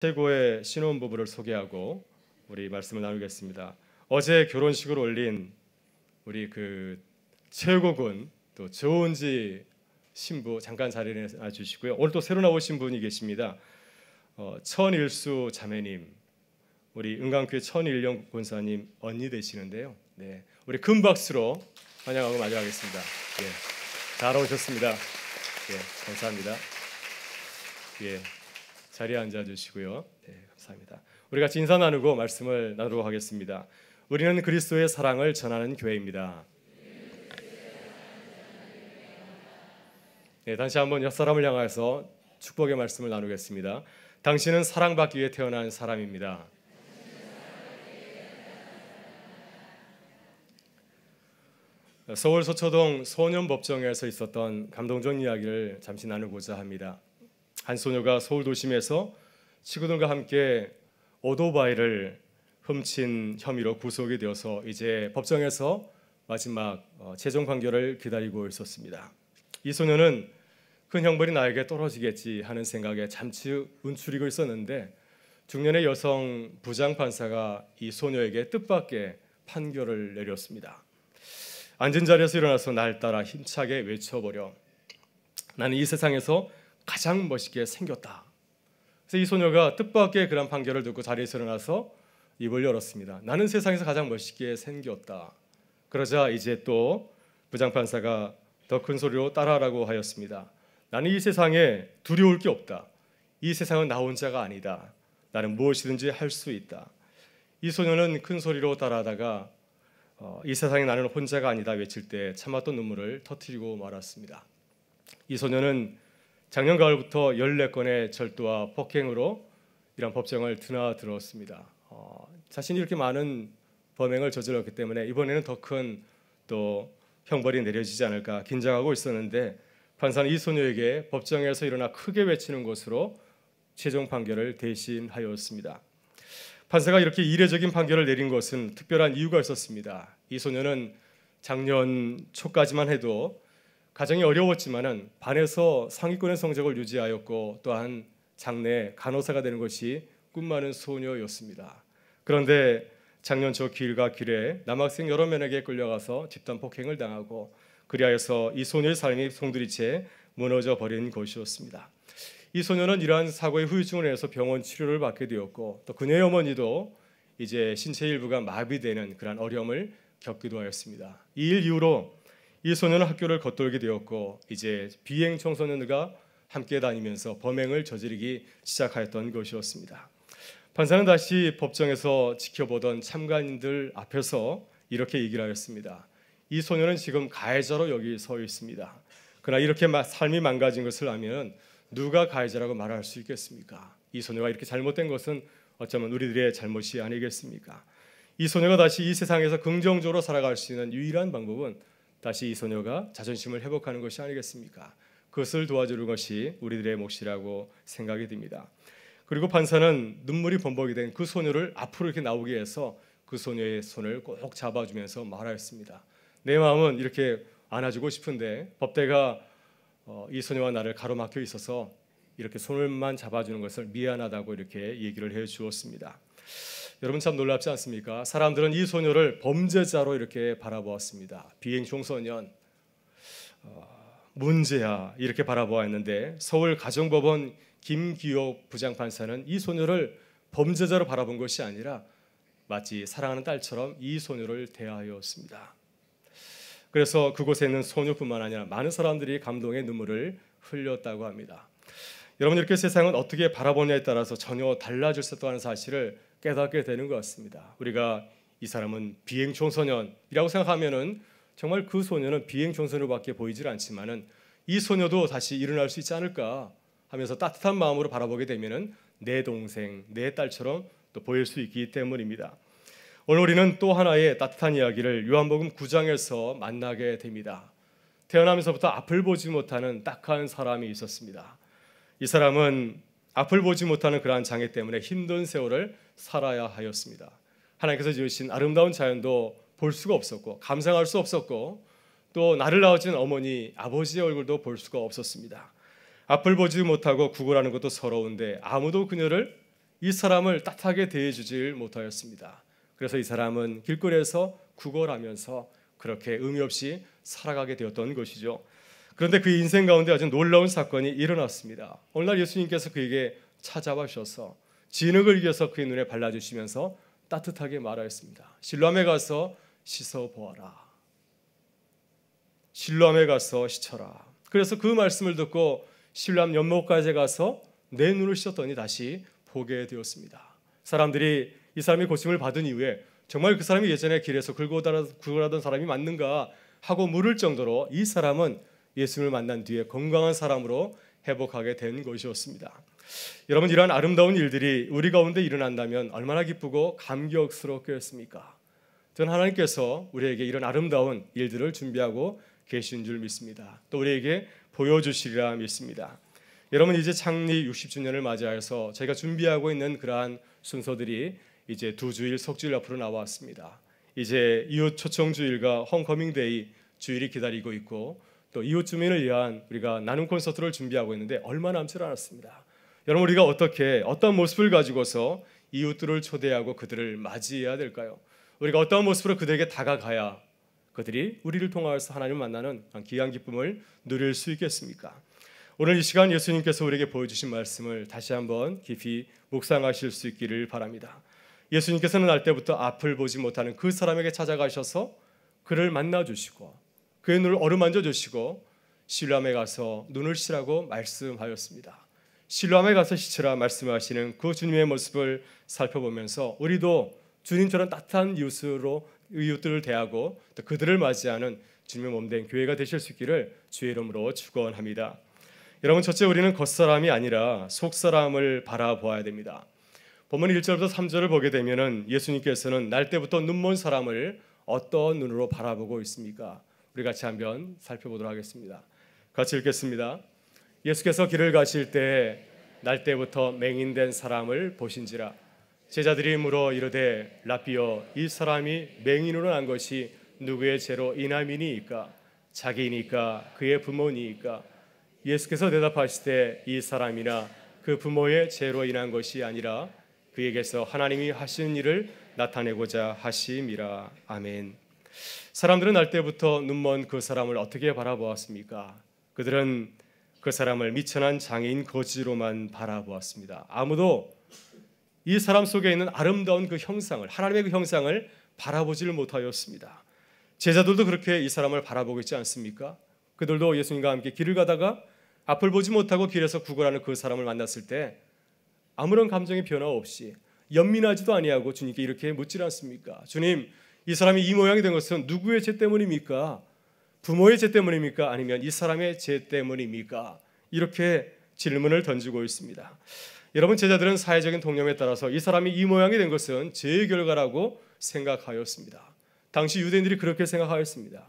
최고의 신혼부부를 소개하고 우리 말씀을 나누겠습니다. 어제 결혼식을 올린 우리 최고군 또 조은지 신부 잠깐 자리에 놔주시고요. 오늘 또 새로 나오신 분이 계십니다. 천일수 자매님, 우리 은강교회 천일령 권사님 언니 되시는데요. 네, 우리 큰 박수로 환영하고 맞이하겠습니다. 잘 오셨습니다. 감사합니다. 자리에 앉아주시고요. 감사합니다. 우리 같이 인사 나누고 말씀을 나누도록 하겠습니다. 우리는 그리스도의 사랑을 전하는 교회입니다. 다시 한번 옆 사람을 향해서 축복의 말씀을 나누겠습니다. 당신은 사랑받기 위해 태어난 사람입니다. 서울 서초동 소년법정에서 있었던 감동적 이야기를 잠시 나누고자 합니다. 한 소녀가 서울 도심에서 친구들과 함께 오토바이를 훔친 혐의로 구속이 되어서 이제 법정에서 마지막 최종 판결을 기다리고 있었습니다. 이 소녀는 큰 형벌이 나에게 떨어지겠지 하는 생각에 잠시 움츠리고 있었는데 중년의 여성 부장판사가 이 소녀에게 뜻밖의 판결을 내렸습니다. 앉은 자리에서 일어나서 날 따라 힘차게 외쳐버려. 나는 이 세상에서 가장 멋있게 생겼다. 그래서 이 소녀가 뜻밖의 그런 판결을 듣고 자리에서 일어나서 입을 열었습니다. 나는 세상에서 가장 멋있게 생겼다. 그러자 이제 또 부장판사가 더 큰 소리로 따라하라고 하였습니다. 나는 이 세상에 두려울 게 없다. 이 세상은 나 혼자가 아니다. 나는 무엇이든지 할 수 있다. 이 소녀는 큰 소리로 따라하다가 이 세상에 나는 혼자가 아니다 외칠 때 참았던 눈물을 터뜨리고 말았습니다. 이 소녀는 작년 가을부터 14건의 절도와 폭행으로 이런 법정을 드나들었습니다. 자신이 이렇게 많은 범행을 저질렀기 때문에 이번에는 더 큰 또 형벌이 내려지지 않을까 긴장하고 있었는데 판사는 이 소녀에게 법정에서 일어나 크게 외치는 것으로 최종 판결을 대신하였습니다. 판사가 이렇게 이례적인 판결을 내린 것은 특별한 이유가 있었습니다. 이 소녀는 작년 초까지만 해도 가정이 어려웠지만은 반에서 상위권의 성적을 유지하였고 또한 장래 간호사가 되는 것이 꿈많은 소녀였습니다. 그런데 작년 초 길과 길에 남학생 여러 명에게 끌려가서 집단 폭행을 당하고 그리하여서 이 소녀의 삶이 송두리째 무너져 버린 것이었습니다. 이 소녀는 이러한 사고의 후유증을 인해서 병원 치료를 받게 되었고 또 그녀의 어머니도 이제 신체 일부가 마비되는 그런 어려움을 겪기도 하였습니다. 이 일 이후로 이 소녀는 학교를 겉돌게 되었고 이제 비행 청소년들과 함께 다니면서 범행을 저지르기 시작하였던 것이었습니다. 판사는 다시 법정에서 지켜보던 참관인들 앞에서 이렇게 얘기를 하였습니다. 이 소녀는 지금 가해자로 여기 서 있습니다. 그러나 이렇게 삶이 망가진 것을 알면 누가 가해자라고 말할 수 있겠습니까? 이 소녀가 이렇게 잘못된 것은 어쩌면 우리들의 잘못이 아니겠습니까? 이 소녀가 다시 이 세상에서 긍정적으로 살아갈 수 있는 유일한 방법은 다시 이 소녀가 자존심을 회복하는 것이 아니겠습니까? 그것을 도와주는 것이 우리들의 몫이라고 생각이 듭니다. 그리고 판사는 눈물이 범벅이 된 그 소녀를 앞으로 이렇게 나오게 해서 그 소녀의 손을 꼭 잡아주면서 말하였습니다. 내 마음은 이렇게 안아주고 싶은데 법대가 이 소녀와 나를 가로막혀 있어서 이렇게 손을만 잡아주는 것을 미안하다고 이렇게 얘기를 해 주었습니다. 여러분 참 놀랍지 않습니까? 사람들은 이 소녀를 범죄자로 이렇게 바라보았습니다. 비행 청소년, 문제야 이렇게 바라보았는데 서울 가정법원 김기옥 부장판사는 이 소녀를 범죄자로 바라본 것이 아니라 마치 사랑하는 딸처럼 이 소녀를 대하였습니다. 그래서 그곳에 있는 소녀뿐만 아니라 많은 사람들이 감동의 눈물을 흘렸다고 합니다. 여러분 이렇게 세상은 어떻게 바라보냐에 따라서 전혀 달라질 수 있다는 사실을 깨닫게 되는 것 같습니다. 우리가 이 사람은 비행 청소년이라고 생각하면은 정말 그 소녀는 비행 청소년밖에 보이질 않지만은 이 소녀도 다시 일어날 수 있지 않을까 하면서 따뜻한 마음으로 바라보게 되면은 내 동생, 내 딸처럼 또 보일 수 있기 때문입니다. 오늘 우리는 또 하나의 따뜻한 이야기를 요한복음 9장에서 만나게 됩니다. 태어나면서부터 앞을 보지 못하는 딱한 사람이 있었습니다. 이 사람은 앞을 보지 못하는 그러한 장애 때문에 힘든 세월을 살아야 하였습니다. 하나님께서 지으신 아름다운 자연도 볼 수가 없었고 감상할 수 없었고 또 나를 낳아준 어머니, 아버지의 얼굴도 볼 수가 없었습니다. 앞을 보지 못하고 구걸하는 것도 서러운데 아무도 그녀를 이 사람을 따뜻하게 대해주질 못하였습니다. 그래서 이 사람은 길거리에서 구걸하면서 그렇게 의미 없이 살아가게 되었던 것이죠. 그런데 그 인생 가운데 아주 놀라운 사건이 일어났습니다. 오늘날 예수님께서 그에게 찾아와 주셔서 진흙을 이겨서 그의 눈에 발라주시면서 따뜻하게 말하였습니다. 실로암에 가서 씻어 보아라. 실로암에 가서 씻어라. 그래서 그 말씀을 듣고 실로암 연못가에 가서 내 눈을 씻었더니 다시 보게 되었습니다. 사람들이 이 사람이 고침을 받은 이후에 정말 그 사람이 예전에 길에서 구걸하던 사람이 맞는가 하고 물을 정도로 이 사람은 예수님을 만난 뒤에 건강한 사람으로 회복하게 된 것이었습니다. 여러분, 이러한 아름다운 일들이 우리 가운데 일어난다면 얼마나 기쁘고 감격스럽겠습니까? 저는 하나님께서 우리에게 이런 아름다운 일들을 준비하고 계신 줄 믿습니다. 또 우리에게 보여주시리라 믿습니다. 여러분, 이제 창립 60주년을 맞이하여서 저희가 준비하고 있는 그러한 순서들이 이제 2주일 석주일 앞으로 나왔습니다. 이제 이웃 초청주일과 홈커밍데이 주일이 기다리고 있고 또 이웃 주민을 위한 우리가 나눔 콘서트를 준비하고 있는데 얼마 남지 않았습니다. 여러분, 우리가 어떤 모습을 가지고서 이웃들을 초대하고 그들을 맞이해야 될까요? 우리가 어떤 모습으로 그들에게 다가가야 그들이 우리를 통하여서 하나님을 만나는 귀한 기쁨을 누릴 수 있겠습니까? 오늘 이 시간 예수님께서 우리에게 보여주신 말씀을 다시 한번 깊이 묵상하실 수 있기를 바랍니다. 예수님께서는 날 때부터 앞을 보지 못하는 그 사람에게 찾아가셔서 그를 만나주시고 그의 눈을 어루만져 주시고 실로암에 가서 눈을 씻으라고 말씀하였습니다. 실로암에 가서 씻으라 말씀하시는 그 주님의 모습을 살펴보면서 우리도 주님처럼 따뜻한 이웃들을 대하고 또 그들을 맞이하는 주님의 몸된 교회가 되실 수 있기를 주의 이름으로 축원합니다. 여러분, 첫째, 우리는 겉사람이 아니라 속사람을 바라보아야 됩니다. 본문 1절부터 3절을 보게 되면은 예수님께서는 날 때부터 눈먼 사람을 어떤 눈으로 바라보고 있습니까? 우리 같이 한번 살펴보도록 하겠습니다. 같이 읽겠습니다. 예수께서 길을 가실 때 날 때부터 맹인된 사람을 보신지라. 제자들이 물어 이르되 라삐여, 이 사람이 맹인으로 난 것이 누구의 죄로 인함이니이까? 자기니까 그의 부모니이까? 예수께서 대답하시되 이 사람이나 그 부모의 죄로 인한 것이 아니라 그에게서 하나님이 하시는 일을 나타내고자 하심이라. 아멘. 사람들은 날 때부터 눈먼 그 사람을 어떻게 바라보았습니까? 그들은 그 사람을 미천한 장애인 거지로만 바라보았습니다. 아무도 이 사람 속에 있는 아름다운 그 형상을, 하나님의 그 형상을 바라보지를 못하였습니다. 제자들도 그렇게 이 사람을 바라보고 있지 않습니까? 그들도 예수님과 함께 길을 가다가 앞을 보지 못하고 길에서 구걸하는 그 사람을 만났을 때 아무런 감정의 변화 없이 연민하지도 아니하고 주님께 이렇게 묻지 않습니까? 주님, 이 사람이 이 모양이 된 것은 누구의 죄 때문입니까? 부모의 죄 때문입니까? 아니면 이 사람의 죄 때문입니까? 이렇게 질문을 던지고 있습니다. 여러분, 제자들은 사회적인 통념에 따라서 이 사람이 이 모양이 된 것은 죄의 결과라고 생각하였습니다. 당시 유대인들이 그렇게 생각하였습니다.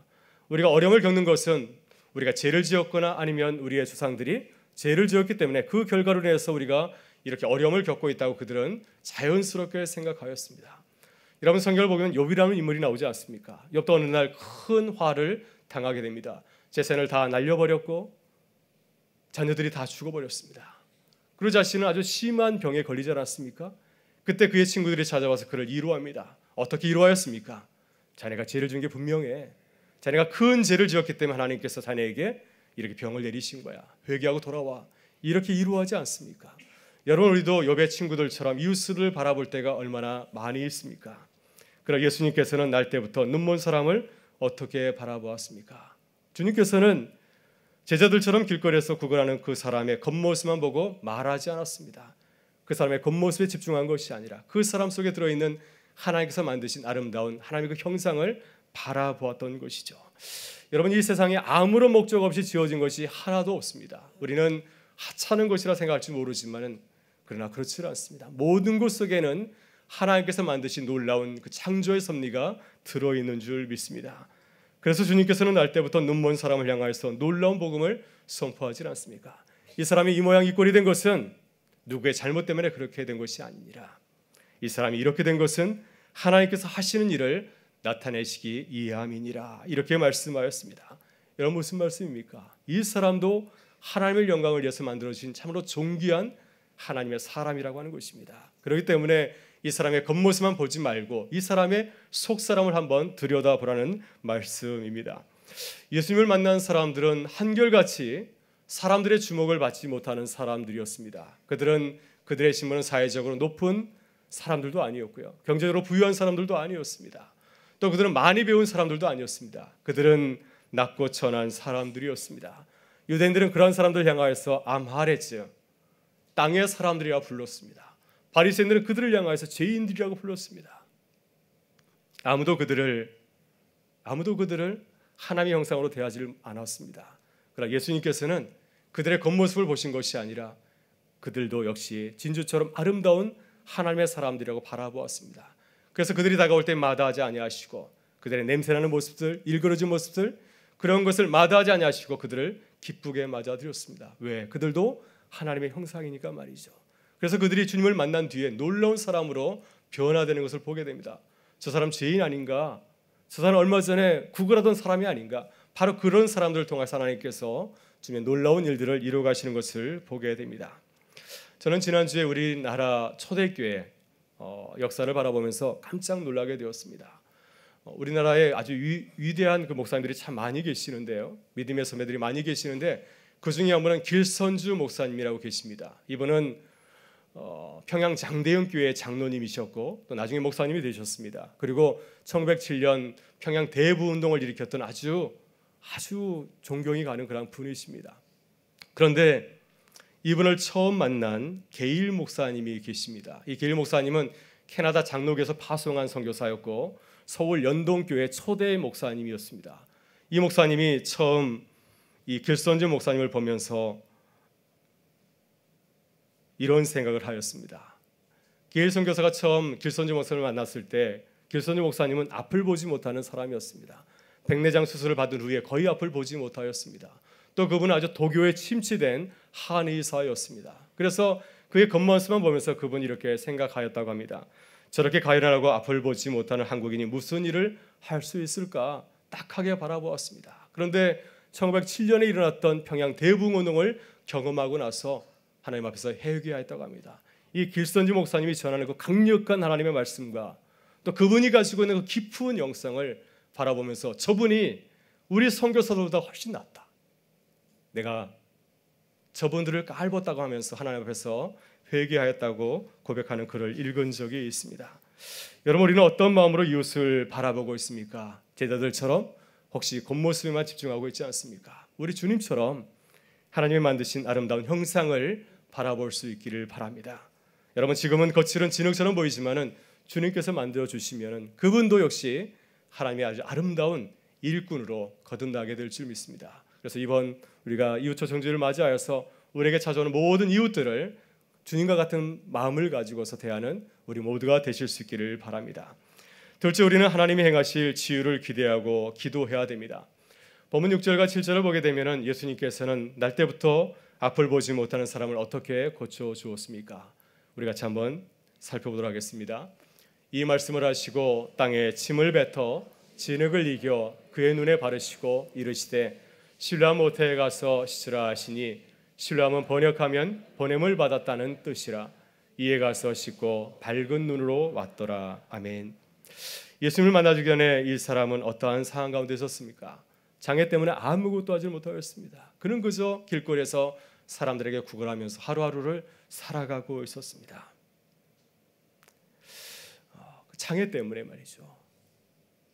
우리가 어려움을 겪는 것은 우리가 죄를 지었거나 아니면 우리의 조상들이 죄를 지었기 때문에 그 결과로 인해서 우리가 이렇게 어려움을 겪고 있다고 그들은 자연스럽게 생각하였습니다. 여러분, 성경을 보면 욥이라는 인물이 나오지 않습니까? 욥도 어느 날 큰 화를 당하게 됩니다. 재산을 다 날려버렸고 자녀들이 다 죽어버렸습니다. 그리고 자신은 아주 심한 병에 걸리지 않았습니까? 그때 그의 친구들이 찾아와서 그를 위로합니다. 어떻게 위로하였습니까? 자네가 죄를 지은 게 분명해. 자네가 큰 죄를 지었기 때문에 하나님께서 자네에게 이렇게 병을 내리신 거야. 회개하고 돌아와. 이렇게 위로하지 않습니까? 여러분, 우리도 욥의 친구들처럼 이웃을 바라볼 때가 얼마나 많이 있습니까? 그러나 예수님께서는 날 때부터 눈먼 사람을 어떻게 바라보았습니까? 주님께서는 제자들처럼 길거리에서 구걸하는 그 사람의 겉모습만 보고 말하지 않았습니다. 그 사람의 겉모습에 집중한 것이 아니라 그 사람 속에 들어있는 하나님께서 만드신 아름다운 하나님의 그 형상을 바라보았던 것이죠. 여러분, 이 세상에 아무런 목적 없이 지어진 것이 하나도 없습니다. 우리는 하찮은 것이라 생각할지 모르지만 그러나 그렇지 않습니다. 모든 것 속에는 하나님께서 만드신 놀라운 그 창조의 섭리가 들어있는 줄 믿습니다. 그래서 주님께서는 날 때부터 눈먼 사람을 향하여서 놀라운 복음을 선포하지 않습니까? 이 사람이 이 모양 이 꼴이 된 것은 누구의 잘못 때문에 그렇게 된 것이 아니니라. 이 사람이 이렇게 된 것은 하나님께서 하시는 일을 나타내시기 위함이니라. 이렇게 말씀하였습니다. 여러분, 무슨 말씀입니까? 이 사람도 하나님의 영광을 위해서 만들어진 참으로 존귀한 하나님의 사람이라고 하는 것입니다. 그렇기 때문에 이 사람의 겉모습만 보지 말고 이 사람의 속사람을 한번 들여다보라는 말씀입니다. 예수님을 만난 사람들은 한결같이 사람들의 주목을 받지 못하는 사람들이었습니다. 그들은 그들의 신분은 사회적으로 높은 사람들도 아니었고요, 경제적으로 부유한 사람들도 아니었습니다. 또 그들은 많이 배운 사람들도 아니었습니다. 그들은 낮고 천한 사람들이었습니다. 유대인들은 그런 사람들 향하여서 암하레츠, 땅의 사람들이라 불렀습니다. 바리새인들은 그들을 향하여서 죄인들이라고 불렀습니다. 아무도 그들을 하나님의 형상으로 대하지 않았습니다. 그러나 예수님께서는 그들의 겉모습을 보신 것이 아니라 그들도 역시 진주처럼 아름다운 하나님의 사람들이라고 바라보았습니다. 그래서 그들이 다가올 때 마다하지 아니하시고 그들의 냄새나는 모습들, 일그러진 모습들, 그런 것을 마다하지 아니하시고 그들을 기쁘게 맞아들였습니다. 왜? 그들도 하나님의 형상이니까 말이죠. 그래서 그들이 주님을 만난 뒤에 놀라운 사람으로 변화되는 것을 보게 됩니다. 저 사람 죄인 아닌가? 저 사람 얼마 전에 구걸하던 사람이 아닌가? 바로 그런 사람들을 통해서 하나님께서 주님의 놀라운 일들을 이루어 가시는 것을 보게 됩니다. 저는 지난주에 우리나라 초대교회 역사를 바라보면서 깜짝 놀라게 되었습니다. 우리나라에 아주 위대한 그 목사님들이 참 많이 계시는데요, 믿음의 선배들이 많이 계시는데 그 중에 한 분은 길선주 목사님이라고 계십니다. 이분은 평양 장대영 교회 장로님이셨고 또 나중에 목사님이 되셨습니다. 그리고 1907년 평양 대부 운동을 일으켰던 아주 존경이 가는 그런 분이십니다. 그런데 이분을 처음 만난 게일 목사님이 계십니다. 이 게일 목사님은 캐나다 장로교에서 파송한 선교사였고 서울 연동교회 초대 목사님이었습니다. 이 목사님이 처음 이 길선주 목사님을 보면서 이런 생각을 하였습니다. 게일 선교사가 처음 길선주 목사님을 만났을 때 길선주 목사님은 앞을 보지 못하는 사람이었습니다. 백내장 수술을 받은 후에 거의 앞을 보지 못하였습니다. 또 그분은 아주 도교에 침체된 한의사였습니다. 그래서 그의 겉모습만 보면서 그분이 이렇게 생각하였다고 합니다. 저렇게 가련하고 앞을 보지 못하는 한국인이 무슨 일을 할 수 있을까 딱하게 바라보았습니다. 그런데 1907년에 일어났던 평양 대부운동을 경험하고 나서 하나님 앞에서 회개하였다고 합니다. 이 길선지 목사님이 전하는 그 강력한 하나님의 말씀과 또 그분이 가지고 있는 그 깊은 영성을 바라보면서 저분이 우리 선교사들보다 훨씬 낫다, 내가 저분들을 깔봤다고 하면서 하나님 앞에서 회개하였다고 고백하는 글을 읽은 적이 있습니다. 여러분, 우리는 어떤 마음으로 이웃을 바라보고 있습니까? 제자들처럼 혹시 겉모습에만 집중하고 있지 않습니까? 우리 주님처럼 하나님이 만드신 아름다운 형상을 바라볼 수 있기를 바랍니다. 여러분, 지금은 거칠은 진흙처럼 보이지만은 주님께서 만들어 주시면은 그분도 역시 하나님의 아주 아름다운 일꾼으로 거듭나게 될 줄 믿습니다. 그래서 이번 우리가 이웃초 정주를 맞이하여서 우리에게 찾아오는 모든 이웃들을 주님과 같은 마음을 가지고서 대하는 우리 모두가 되실 수 있기를 바랍니다. 둘째, 우리는 하나님이 행하실 치유를 기대하고 기도해야 됩니다. 본문 6절과 7절을 보게 되면은 예수님께서는 날 때부터 앞을 보지 못하는 사람을 어떻게 고쳐 주었습니까? 우리 같이 한번 살펴보도록 하겠습니다. 이 말씀을 하시고 땅에 침을 뱉어 진흙을 이겨 그의 눈에 바르시고 이르시되 실로암 모태에 가서 씻으라 하시니, 실로암은 번역하면 보냄을 받았다는 뜻이라. 이에 가서 씻고 밝은 눈으로 왔더라. 아멘. 예수님을 만나기 전에 이 사람은 어떠한 상황 가운데 있었습니까? 장애 때문에 아무것도 하지 못하였습니다. 그는 그저 길거리에서 사람들에게 구걸하면서 하루하루를 살아가고 있었습니다. 장애 때문에 말이죠,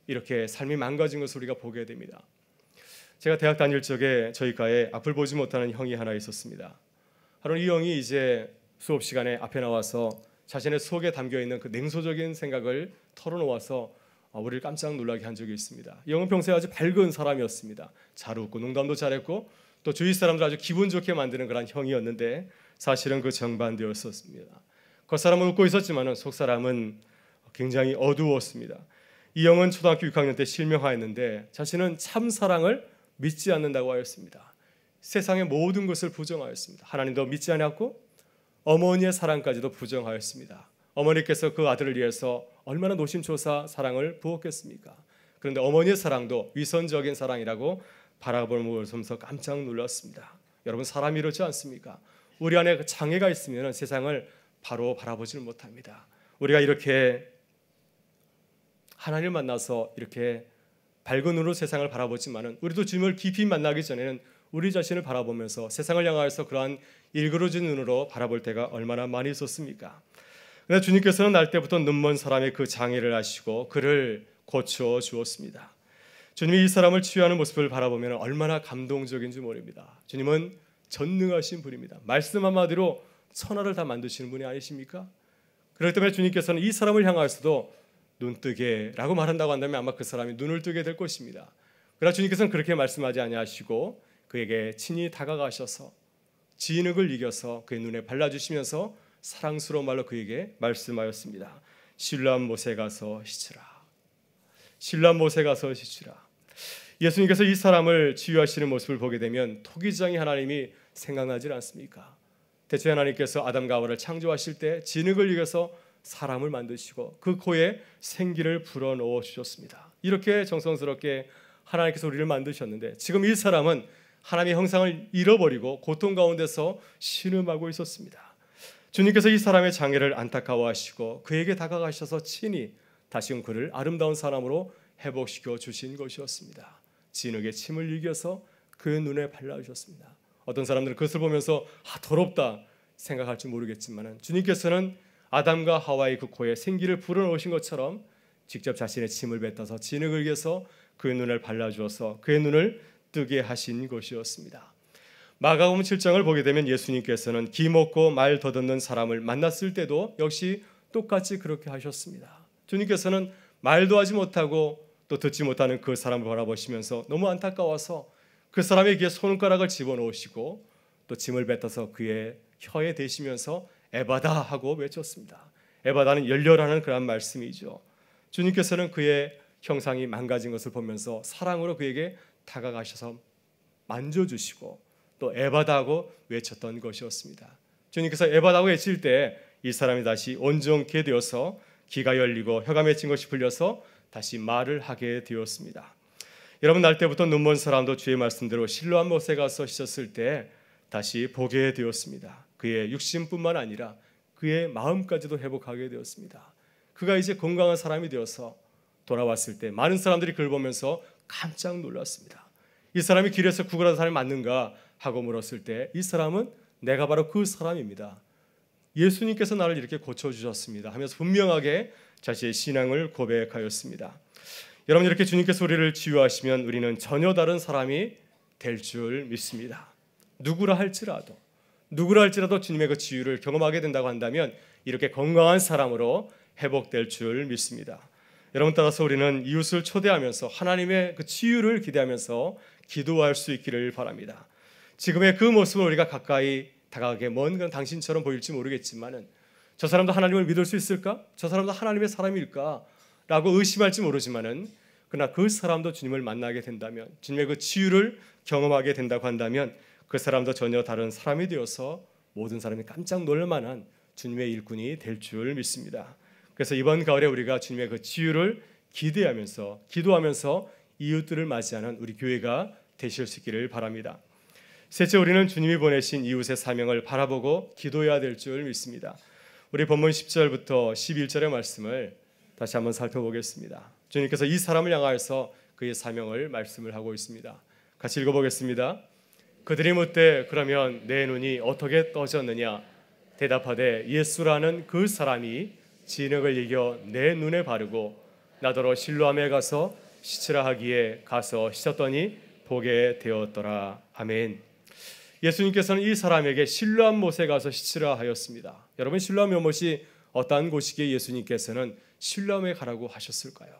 이렇게 삶이 망가진 것을 우리가 보게 됩니다. 제가 대학 다닐 적에 저희 과에 앞을 보지 못하는 형이 하나 있었습니다. 바로 이 형이 이제 수업 시간에 앞에 나와서 자신의 속에 담겨있는 그 냉소적인 생각을 털어놓아서 우리를 깜짝 놀라게 한 적이 있습니다. 이 형은 평소에 아주 밝은 사람이었습니다. 잘 웃고 농담도 잘했고 또 주위 사람들 아주 기분 좋게 만드는 그런 형이었는데 사실은 그 정반대였었습니다. 겉사람은 웃고 있었지만 속사람은 굉장히 어두웠습니다. 이 형은 초등학교 6학년 때 실명하였는데 자신은 참 사랑을 믿지 않는다고 하였습니다. 세상의 모든 것을 부정하였습니다. 하나님도 믿지 않았고 어머니의 사랑까지도 부정하였습니다. 어머니께서 그 아들을 위해서 얼마나 노심초사 사랑을 부었겠습니까? 그런데 어머니의 사랑도 위선적인 사랑이라고 바라보면서 깜짝 놀랐습니다. 여러분, 사람이 이렇지 않습니까? 우리 안에 장애가 있으면 세상을 바로 바라보지를 못합니다. 우리가 이렇게 하나님을 만나서 이렇게 밝은 눈으로 세상을 바라보지만은 우리도 주님을 깊이 만나기 전에는 우리 자신을 바라보면서 세상을 향하여서 그러한 일그러진 눈으로 바라볼 때가 얼마나 많이 있었습니까? 그러나 주님께서는 날 때부터 눈먼 사람의 그 장애를 아시고 그를 고쳐 주었습니다. 주님이 이 사람을 치유하는 모습을 바라보면 얼마나 감동적인지 모릅니다. 주님은 전능하신 분입니다. 말씀 한마디로 천하를 다 만드시는 분이 아니십니까? 그렇기 때문에 주님께서는 이 사람을 향하여서도 눈뜨게라고 말한다고 한다면 아마 그 사람이 눈을 뜨게 될 것입니다. 그러나 주님께서는 그렇게 말씀하지 아니하시고 그에게 친히 다가가셔서 진흙을 이겨서 그의 눈에 발라주시면서 사랑스러운 말로 그에게 말씀하였습니다. 실로암 못에 가서 씻으라. 실로암 못에 가서 씻으라. 예수님께서 이 사람을 치유하시는 모습을 보게 되면 토기장이 하나님이 생각나질 않습니까? 대체 하나님께서 아담과 하와를 창조하실 때 진흙을 이겨서 사람을 만드시고 그 코에 생기를 불어넣어 주셨습니다. 이렇게 정성스럽게 하나님께서 우리를 만드셨는데 지금 이 사람은 하나님의 형상을 잃어버리고 고통 가운데서 신음하고 있었습니다. 주님께서 이 사람의 장애를 안타까워하시고 그에게 다가가셔서 친히 다시금 그를 아름다운 사람으로 회복시켜 주신 것이었습니다. 진흙에 침을 이겨서 그의 눈에 발라주셨습니다. 어떤 사람들은 그것을 보면서 더럽다 생각할지 모르겠지만 주님께서는 아담과 하와의 그 코에 생기를 불어넣으신 것처럼 직접 자신의 침을 뱉어서 진흙을 이겨서 그의 눈을 발라주어서 그의 눈을 뜨게 하신 것이었습니다. 마가복음 7장을 보게 되면 예수님께서는 기먹고 말 더듬는 사람을 만났을 때도 역시 똑같이 그렇게 하셨습니다. 주님께서는 말도 하지 못하고 또 듣지 못하는 그 사람을 바라보시면서 너무 안타까워서 그 사람의 귀에 손가락을 집어넣으시고 또 침을 뱉어서 그의 혀에 대시면서 에바다 하고 외쳤습니다. 에바다는 열려라는 그런 말씀이죠. 주님께서는 그의 형상이 망가진 것을 보면서 사랑으로 그에게 다가가셔서 만져주시고 또 에바다고 외쳤던 것이었습니다. 주님께서 에바다고 외칠 때 이 사람이 다시 온전케 되어서 귀가 열리고 혀가 맺힌 것이 풀려서 다시 말을 하게 되었습니다. 여러분 날 때부터 눈먼 사람도 주의 말씀대로 실로암 못에 가서 씻었을 때 다시 보게 되었습니다. 그의 육신뿐만 아니라 그의 마음까지도 회복하게 되었습니다. 그가 이제 건강한 사람이 되어서 돌아왔을 때 많은 사람들이 그를 보면서 깜짝 놀랐습니다. 이 사람이 길에서 구걸하는 사람이 맞는가 하고 물었을 때 이 사람은 내가 바로 그 사람입니다. 예수님께서 나를 이렇게 고쳐주셨습니다 하면서 분명하게 자신의 신앙을 고백하였습니다. 여러분 이렇게 주님께서 우리를 치유하시면 우리는 전혀 다른 사람이 될 줄 믿습니다. 누구라 할지라도 주님의 그 치유를 경험하게 된다고 한다면 이렇게 건강한 사람으로 회복될 줄 믿습니다. 여러분 따라서 우리는 이웃을 초대하면서 하나님의 그 치유를 기대하면서 기도할 수 있기를 바랍니다. 지금의 그 모습을 우리가 가까이 다가가게 먼 그런 당신처럼 보일지 모르겠지만은 저 사람도 하나님을 믿을 수 있을까? 저 사람도 하나님의 사람일까? 라고 의심할지 모르지만은 그러나 그 사람도 주님을 만나게 된다면 주님의 그 치유를 경험하게 된다고 한다면 그 사람도 전혀 다른 사람이 되어서 모든 사람이 깜짝 놀랄 만한 주님의 일꾼이 될 줄 믿습니다. 그래서 이번 가을에 우리가 주님의 그 치유를 기대하면서 기도하면서 이웃들을 맞이하는 우리 교회가 되실 수 있기를 바랍니다. 셋째, 우리는 주님이 보내신 이웃의 사명을 바라보고 기도해야 될 줄 믿습니다. 우리 본문 10절부터 11절의 말씀을 다시 한번 살펴보겠습니다. 주님께서 이 사람을 향하여서 그의 사명을 말씀을 하고 있습니다. 같이 읽어보겠습니다. 그들이 묻되 그러면 내 눈이 어떻게 떠졌느냐? 대답하되 예수라는 그 사람이 진흙을 이겨 내 눈에 바르고 나더러 실로암에 가서 씻으라 하기에 가서 씻었더니 보게 되었더라. 아멘. 예수님께서는 이 사람에게 실로암 못에 가서 씻으라 하였습니다. 여러분 실로암 못이 어떠한 곳이기에 예수님께서는 실로암에 가라고 하셨을까요?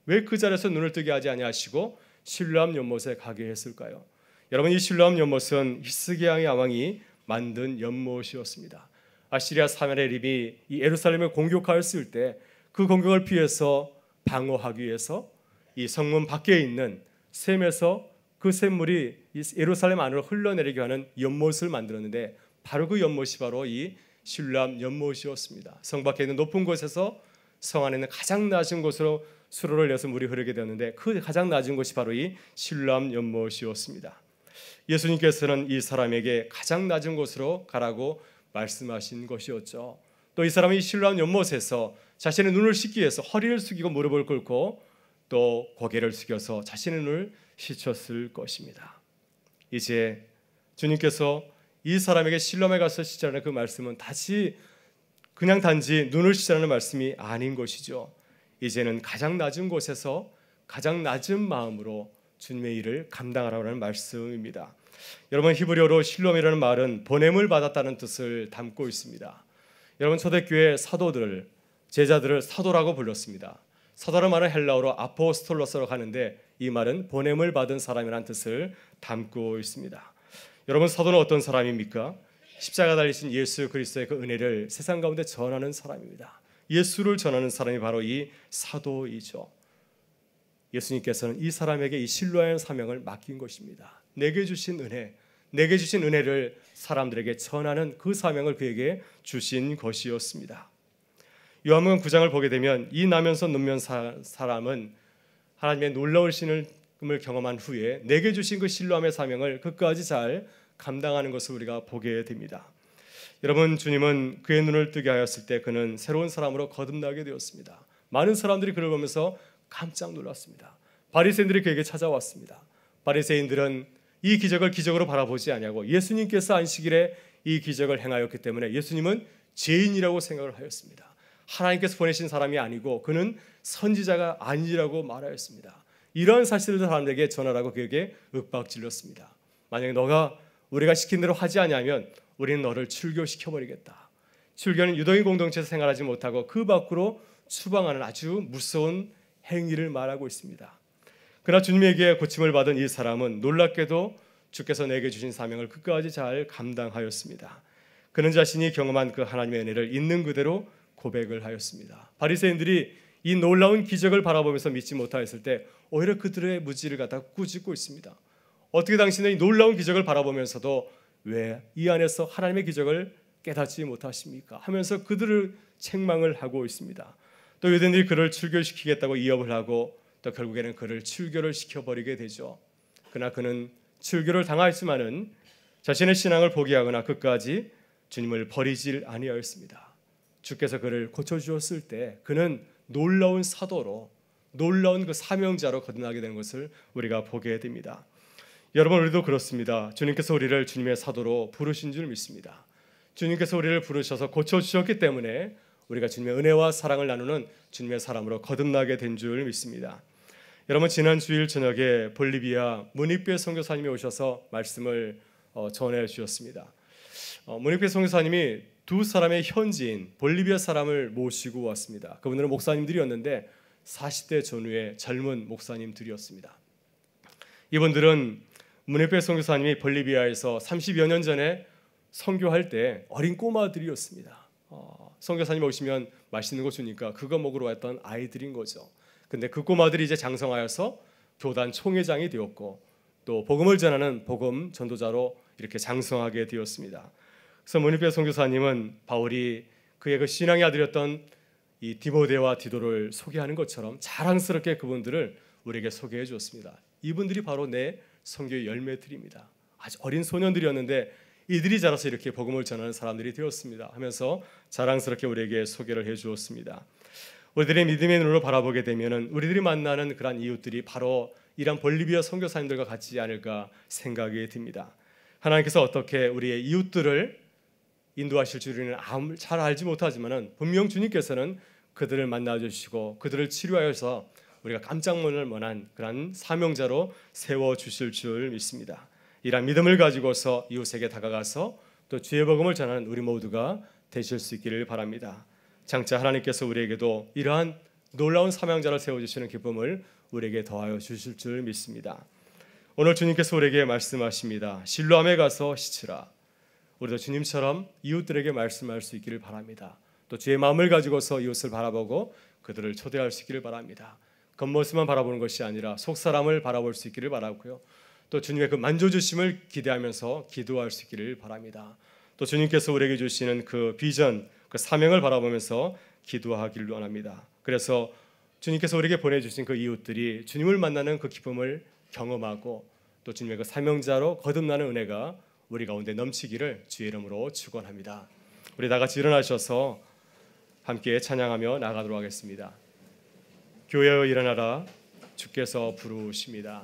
왜 그 자리에서 눈을 뜨게 하지 아니하시고 실로암 연못에 가게 했을까요? 여러분 이 실로암 연못은 히스기야의 왕이 만든 연못이었습니다. 아시리아 사마리아립이 이 예루살렘을 공격하였을 때 그 공격을 피해서 방어하기 위해서 이 성문 밖에 있는 샘에서 그 샘물이 이 예루살렘 안으로 흘러내리게 하는 연못을 만들었는데 바로 그 연못이 바로 이 실로암 연못이었습니다. 성 밖에 있는 높은 곳에서 성 안에 있는 가장 낮은 곳으로 수로를 내서 물이 흐르게 되었는데 그 가장 낮은 곳이 바로 이 실로암 연못이었습니다. 예수님께서는 이 사람에게 가장 낮은 곳으로 가라고 말씀하신 것이었죠. 또 이 사람이 신라한 연못에서 자신의 눈을 씻기 위해서 허리를 숙이고 무릎을 꿇고 또 고개를 숙여서 자신의 눈을 씻었을 것입니다. 이제 주님께서 이 사람에게 실로암에 가서 씻으라는 그 말씀은 다시 그냥 단지 눈을 씻으라는 말씀이 아닌 것이죠. 이제는 가장 낮은 곳에서 가장 낮은 마음으로 주님의 일을 감당하라는 말씀입니다. 여러분, 히브리어로 실로암이라는 말은 보냄을 받았다는 뜻을 담고 있습니다. 여러분, 초대교회 사도들, 제자들을 사도라고 불렀습니다. 사도라는 말은 헬라어로 아포스톨로스라고 하는데 이 말은 보냄을 받은 사람이라는 뜻을 담고 있습니다. 여러분, 사도는 어떤 사람입니까? 십자가 달리신 예수 그리스도의 그 은혜를 세상 가운데 전하는 사람입니다. 예수를 전하는 사람이 바로 이 사도이죠. 예수님께서는 이 사람에게 이 실로암 사명을 맡긴 것입니다. 내게 주신 은혜, 내게 주신 은혜를 사람들에게 전하는 그 사명을 그에게 주신 것이었습니다. 요한복음 9장을 보게 되면 이 나면서 눈면 사람은 하나님의 놀라운 신을 경험한 후에 내게 주신 그 실로암의 사명을 끝까지 잘 감당하는 것을 우리가 보게 됩니다. 여러분, 주님은 그의 눈을 뜨게 하였을 때 그는 새로운 사람으로 거듭나게 되었습니다. 많은 사람들이 그를 보면서 깜짝 놀랐습니다. 바리새인들이 그에게 찾아왔습니다. 바리새인들은 이 기적을 기적으로 바라보지 아니하고 예수님께서 안식일에 이 기적을 행하였기 때문에 예수님은 죄인이라고 생각을 하였습니다. 하나님께서 보내신 사람이 아니고 그는 선지자가 아니라고 말하였습니다. 이러한 사실을 사람들에게 전하라고 그에게 윽박질렀습니다. 만약에 너가 우리가 시킨 대로 하지 아니하면 우리는 너를 출교시켜버리겠다. 출교는 유대인 공동체에서 생활하지 못하고 그 밖으로 추방하는 아주 무서운 행위를 말하고 있습니다. 그러나 주님에게 고침을 받은 이 사람은 놀랍게도 주께서 내게 주신 사명을 끝까지 잘 감당하였습니다. 그는 자신이 경험한 그 하나님의 은혜를 있는 그대로 고백을 하였습니다. 바리새인들이 이 놀라운 기적을 바라보면서 믿지 못하였을 때 오히려 그들의 무지를 갖다 꾸짖고 있습니다. 어떻게 당신은 이 놀라운 기적을 바라보면서도 왜 이 안에서 하나님의 기적을 깨닫지 못하십니까? 하면서 그들을 책망을 하고 있습니다. 또 유대인들이 그를 출교시키겠다고 이협을 하고 또 결국에는 그를 출교를 시켜버리게 되죠. 그러나 그는 출교를 당하였지만은 자신의 신앙을 포기하거나 끝까지 주님을 버리질 아니하였습니다. 주께서 그를 고쳐주었을 때 그는 놀라운 사도로, 놀라운 그 사명자로 거듭나게 되는 것을 우리가 보게 됩니다. 여러분, 우리도 그렇습니다. 주님께서 우리를 주님의 사도로 부르신 줄 믿습니다. 주님께서 우리를 부르셔서 고쳐주셨기 때문에 우리가 주님의 은혜와 사랑을 나누는 주님의 사람으로 거듭나게 된 줄 믿습니다. 여러분, 지난 주일 저녁에 볼리비아 무니페 선교사님이 오셔서 말씀을 전해 주셨습니다. 무니페 선교사님이 두 사람의 현지인 볼리비아 사람을 모시고 왔습니다. 그분들은 목사님들이었는데 40대 전후의 젊은 목사님들이었습니다. 이분들은 무니페 선교사님이 볼리비아에서 30여 년 전에 선교할 때 어린 꼬마들이었습니다. 선교사님 오시면 맛있는 거 주니까 그거 먹으러 왔던 아이들인 거죠. 근데 그 꼬마들이 이제 장성하여서 교단 총회장이 되었고 또 복음을 전하는 복음 전도자로 이렇게 장성하게 되었습니다. 그래서 무니페 선교사님은 바울이 그의 그 신앙의 아들이었던 이 디모데와 디도를 소개하는 것처럼 자랑스럽게 그분들을 우리에게 소개해 주었습니다. 이분들이 바로 내 선교의 열매들입니다. 아주 어린 소년들이었는데 이들이 자라서 이렇게 복음을 전하는 사람들이 되었습니다 하면서 자랑스럽게 우리에게 소개를 해 주었습니다. 우리들의 믿음의 눈으로 바라보게 되면 우리들이 만나는 그런 이웃들이 바로 이런 볼리비아 선교사님들과 같지 않을까 생각이 듭니다. 하나님께서 어떻게 우리의 이웃들을 인도하실 줄은 잘 알지 못하지만 분명 주님께서는 그들을 만나주시고 그들을 치료하여서 우리가 깜짝 놀랄 만한 그런 사명자로 세워주실 줄 믿습니다. 이런 믿음을 가지고서 이웃에게 다가가서 또 주의 복음을 전하는 우리 모두가 되실 수 있기를 바랍니다. 장차 하나님께서 우리에게도 이러한 놀라운 사명자를 세워주시는 기쁨을 우리에게 더하여 주실 줄 믿습니다. 오늘 주님께서 우리에게 말씀하십니다. 실로암에 가서 씻으라. 우리도 주님처럼 이웃들에게 말씀할 수 있기를 바랍니다. 또 주의 마음을 가지고서 이웃을 바라보고 그들을 초대할 수 있기를 바랍니다. 겉모습만 바라보는 것이 아니라 속사람을 바라볼 수 있기를 바라고요. 또 주님의 그 만져주심을 기대하면서 기도할 수 있기를 바랍니다. 또 주님께서 우리에게 주시는 그 비전, 그 사명을 바라보면서 기도하기를 원합니다. 그래서 주님께서 우리에게 보내주신 그 이웃들이 주님을 만나는 그 기쁨을 경험하고 또 주님의 그 사명자로 거듭나는 은혜가 우리 가운데 넘치기를 주의 이름으로 축원합니다. 우리 다 같이 일어나셔서 함께 찬양하며 나가도록 하겠습니다. 교회여 일어나라, 주께서 부르십니다.